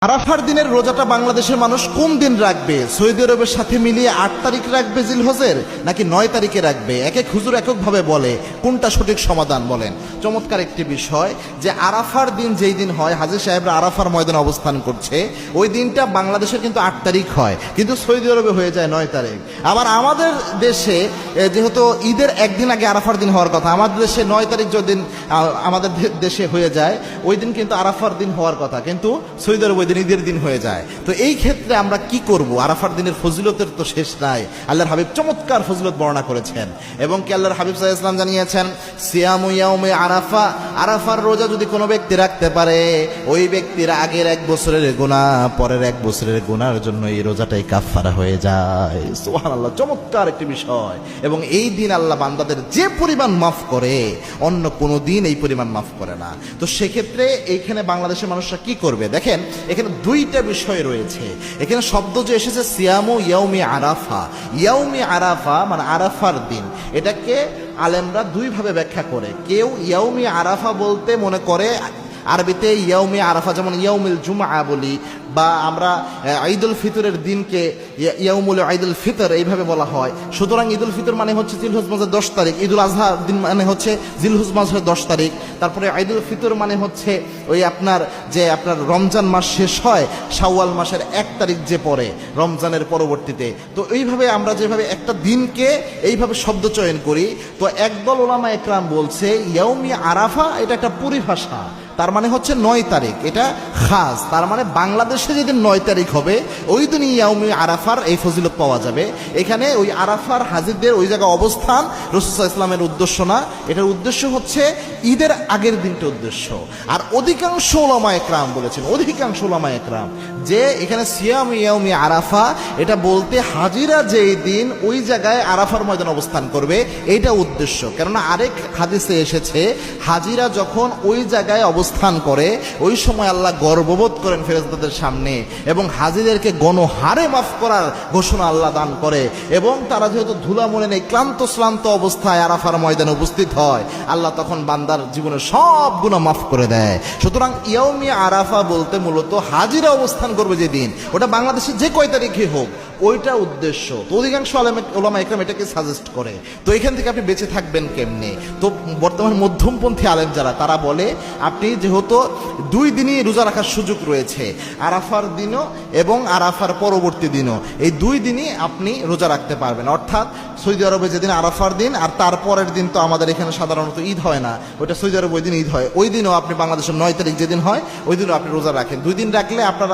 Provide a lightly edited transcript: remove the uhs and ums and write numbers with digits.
আরাফার দিনের রোজাটা বাংলাদেশের মানুষ কোন দিন রাখবে? সৌদি আরবের সাথে মিলিয়ে ৮ তারিখ রাখবে জিলহজের, নাকি ৯ তারিখে রাখবে? এক এক হুজুর এককভাবে বলে, কোনটা সঠিক সমাধান বলেন? চমৎকার একটি বিষয় যে আরাফার দিন যেই দিন হয়, হাজী সাহেবরা আরাফার ময়দানে অবস্থান করছে, ওই দিনটা বাংলাদেশের কিন্তু ৮ তারিখ হয়, কিন্তু সৌদি আরবে হয়ে যায় ৯ তারিখ। আবার আমাদের দেশে যেহেতু ঈদের একদিন আগে আরাফার দিন হওয়ার কথা, আমাদের দেশে ৯ তারিখ যেদিন আমাদের দেশে হয়ে যায়, ওই দিন কিন্তু আরাফার দিন হওয়ার কথা, কিন্তু সৌদি আরব ওই দিন ঈদের দিন হয়ে যায়। তো এই ক্ষেত্রে আমরা কি করব? আরাফার দিনের ফজিলতের তো শেষ নাই। আল্লাহর হাবিব চমৎকার ফজিলত বর্ণনা করেছেন, এবং কি আল্লাহর হাবিব সাল্লাল্লাহু আলাইহি ওয়াসাল্লাম জানিয়েছেন, সিয়ামু ইয়াউমি আরাফা, আরাফার রোজা যদি কোনো ব্যক্তি রাখতে পারে, ওই ব্যক্তির আগের 1 বছরের গুনাহ পরের 1 বছরের গুনাহের জন্য এই রোজাটাই কাফফারা হয়ে যায়। সুবহানাল্লাহ, চমৎকার একটি বিষয়। এবং এই দিন আল্লাহ বান্দাদের যে পরিমাণ মাফ করে, অন্য কোনো দিন এই পরিমাণ মাফ করে না। তো সেক্ষেত্রে এইখানে বাংলাদেশের মানুষরা কি করবে? দেখেন, এখানে দুইটা বিষয় রয়েছে। এখানে শব্দ যে এসেছে সিয়ামু ইয়াউমি আরাফা, ইয়াউমি আরাফা মানে আরাফার দিন, এটাকে আলেমরা দুইভাবে ব্যাখ্যা করে। কেউ ইয়াউমি আরাফা বলতে মনে করে আরবিতে ইয়াউমি আরাফা, যেমন ইয়াউমিল জুমআ বলি, বা আমরা ঈদুল ফিতরের দিনকে ইয়াউমুল ঈদুল ফিতর এইভাবে বলা হয়। সুতরাং ঈদুল ফিতর মানে হচ্ছে জিলহজ মাসের 10 তারিখ, ঈদুল আজহা দিন মানে হচ্ছে জিলহজ মাসের 10 তারিখ, তারপরে ঈদুল ফিতর মানে হচ্ছে ওই আপনার রমজান মাস শেষ হয় শাওয়াল মাসের 1 তারিখ যে পড়ে রমজানের পরবর্তীতে। তো এইভাবে আমরা যেভাবে একটা দিনকে এইভাবে শব্দ চয়ন করি, তো একদল উলামা একরাম বলছে ইয়াউমি আরাফা এটা একটা পরিভাষা, তার মানে হচ্ছে 9 তারিখ, এটা খাস। তার মানে বাংলাদেশে যেদিন 9 তারিখ হবে ওই দিন ইয়াউমি আরাফার এই ফজিলত পাওয়া যাবে। এখানে ওই আরাফার হাজিরদের ওই জায়গায় অবস্থান রাসূল সাল্লাল্লাহু আলাইহি ওয়াসাল্লামের উদ্দেশ্য না, এটার উদ্দেশ্য হচ্ছে ঈদের আগের দিনটা উদ্দেশ্য। আর অধিকাংশ উলামা একরাম বলেছেন, অধিকাংশ উলামা একরাম, যে এখানে সিয়াম ইয়াউমি আরাফা এটা বলতে হাজিরা যেই দিন ওই জায়গায় আরাফার ময়দানে অবস্থান করবে এইটা উদ্দেশ্য। কেননা আরেক হাদিসে এসেছে, হাজিরা যখন ওই জায়গায় অবস্থান করে ওই সময় আল্লাহ গর্ববোধ করেন ফেরেশতাদের সামনে, এবং হাজিদেরকে গণহারে মাফ করার ঘোষণা আল্লাহ দান করে, এবং তারা যেহেতু ধুলা মনে নেই, ক্লান্ত শ্রান্ত অবস্থায় আরাফার ময়দানে উপস্থিত হয়, আল্লাহ তখন বান্দার জীবনের সব গুনাহ মাফ করে দেয়। সুতরাং ইয়াউমি আরাফা বলতে মূলত হাজিরা অবস্থান করবে যেদিন, ওটা বাংলাদেশে যে কয় তারিখে হোক ওইটা উদ্দেশ্য। তো অধিকাংশ ওলামা একরাম এটাকে সাজেস্ট করে। তো এখান থেকে আপনি বেঁচে থাকবেন কেমনে? তো বর্তমান মধ্যমপন্থী আলেম যারা, তারা বলে আপনি যেহেতু 2 দিনই রোজা রাখার সুযোগ রয়েছে, আরাফার দিনও এবং আরাফার পরবর্তী দিনও, এই 2 দিনই আপনি রোজা রাখতে পারবেন। অর্থাৎ সৌদি আরবে যেদিন আরাফার দিন আর তারপরের দিন তো আমাদের এখানে সাধারণত ঈদ হয় না, ওইটা সৌদি আরবে ওই দিন ঈদ হয়, ওই দিনও আপনি বাংলাদেশের 9 তারিখ যেদিন হয় ওই দিনও আপনি রোজা রাখেন। 2 দিন রাখলে আপনার